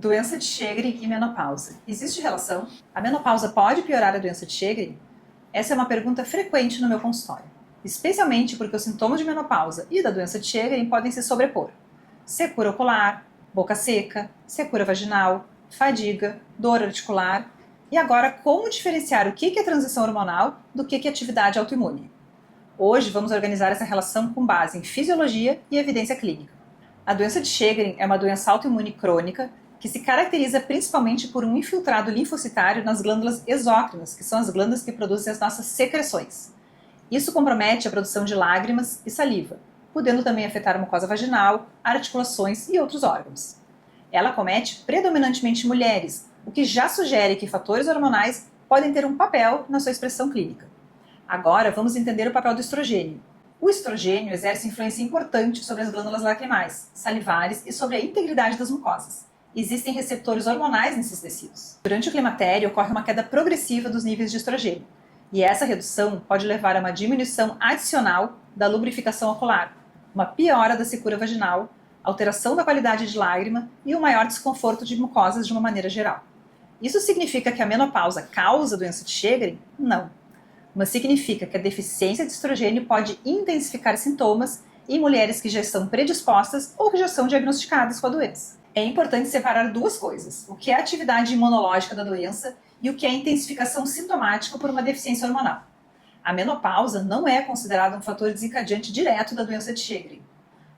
Doença de Sjögren e menopausa. Existe relação? A menopausa pode piorar a doença de Sjögren? Essa é uma pergunta frequente no meu consultório, especialmente porque os sintomas de menopausa e da doença de Sjögren podem se sobrepor. Secura ocular, boca seca, secura vaginal, fadiga, dor articular. E agora, como diferenciar o que é transição hormonal do que é atividade autoimune? Hoje vamos organizar essa relação com base em fisiologia e evidência clínica. A doença de Sjögren é uma doença autoimune crônica que se caracteriza principalmente por um infiltrado linfocitário nas glândulas exócrinas, que são as glândulas que produzem as nossas secreções. Isso compromete a produção de lágrimas e saliva, podendo também afetar a mucosa vaginal, articulações e outros órgãos. Ela acomete predominantemente mulheres, o que já sugere que fatores hormonais podem ter um papel na sua expressão clínica. Agora vamos entender o papel do estrogênio. O estrogênio exerce influência importante sobre as glândulas lacrimais, salivares e sobre a integridade das mucosas. Existem receptores hormonais nesses tecidos. Durante o climatério ocorre uma queda progressiva dos níveis de estrogênio, e essa redução pode levar a uma diminuição adicional da lubrificação ocular, uma piora da secura vaginal, alteração da qualidade de lágrima e um maior desconforto de mucosas de uma maneira geral. Isso significa que a menopausa causa doença de Sjögren? Não. Mas significa que a deficiência de estrogênio pode intensificar sintomas em mulheres que já estão predispostas ou que já são diagnosticadas com a doença. É importante separar duas coisas, o que é a atividade imunológica da doença e o que é a intensificação sintomática por uma deficiência hormonal. A menopausa não é considerada um fator desencadeante direto da doença de Sjögren.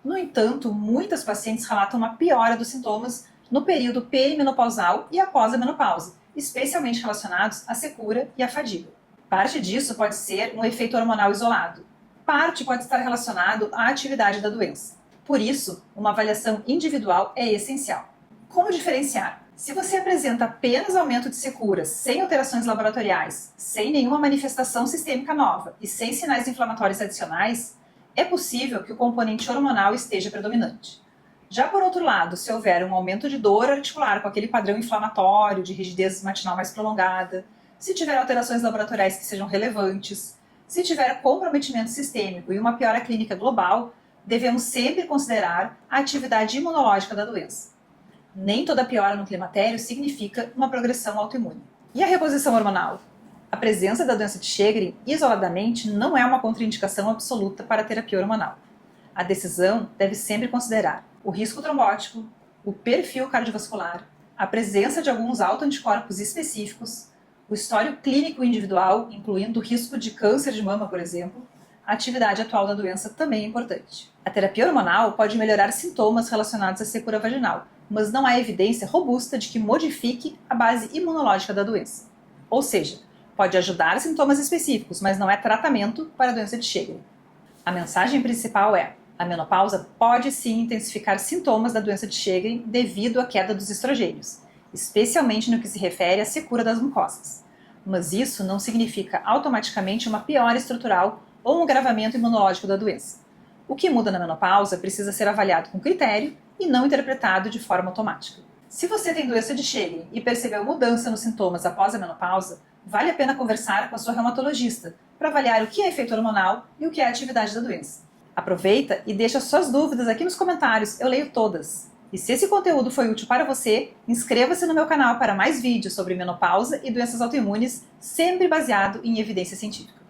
No entanto, muitas pacientes relatam uma piora dos sintomas no período perimenopausal e após a menopausa, especialmente relacionados à secura e à fadiga. Parte disso pode ser um efeito hormonal isolado. Parte pode estar relacionado à atividade da doença. Por isso, uma avaliação individual é essencial. Como diferenciar? Se você apresenta apenas aumento de securas, sem alterações laboratoriais, sem nenhuma manifestação sistêmica nova e sem sinais inflamatórios adicionais, é possível que o componente hormonal esteja predominante. Já por outro lado, se houver um aumento de dor articular com aquele padrão inflamatório de rigidez matinal mais prolongada, se tiver alterações laboratoriais que sejam relevantes, se tiver comprometimento sistêmico e uma piora clínica global, devemos sempre considerar a atividade imunológica da doença. Nem toda piora no climatério significa uma progressão autoimune. E a reposição hormonal? A presença da doença de Sjögren isoladamente não é uma contraindicação absoluta para a terapia hormonal. A decisão deve sempre considerar o risco trombótico, o perfil cardiovascular, a presença de alguns autoanticorpos específicos, o histórico clínico individual, incluindo o risco de câncer de mama, por exemplo. A atividade atual da doença também é importante. A terapia hormonal pode melhorar sintomas relacionados à secura vaginal, mas não há evidência robusta de que modifique a base imunológica da doença. Ou seja, pode ajudar sintomas específicos, mas não é tratamento para a doença de Sjögren. A mensagem principal é: a menopausa pode sim intensificar sintomas da doença de Sjögren devido à queda dos estrogênios, especialmente no que se refere à secura das mucosas. Mas isso não significa automaticamente uma piora estrutural ou um agravamento imunológico da doença. O que muda na menopausa precisa ser avaliado com critério e não interpretado de forma automática. Se você tem doença de Sjögren e percebeu mudança nos sintomas após a menopausa, vale a pena conversar com a sua reumatologista para avaliar o que é efeito hormonal e o que é a atividade da doença. Aproveita e deixa suas dúvidas aqui nos comentários, eu leio todas. E se esse conteúdo foi útil para você, inscreva-se no meu canal para mais vídeos sobre menopausa e doenças autoimunes, sempre baseado em evidência científica.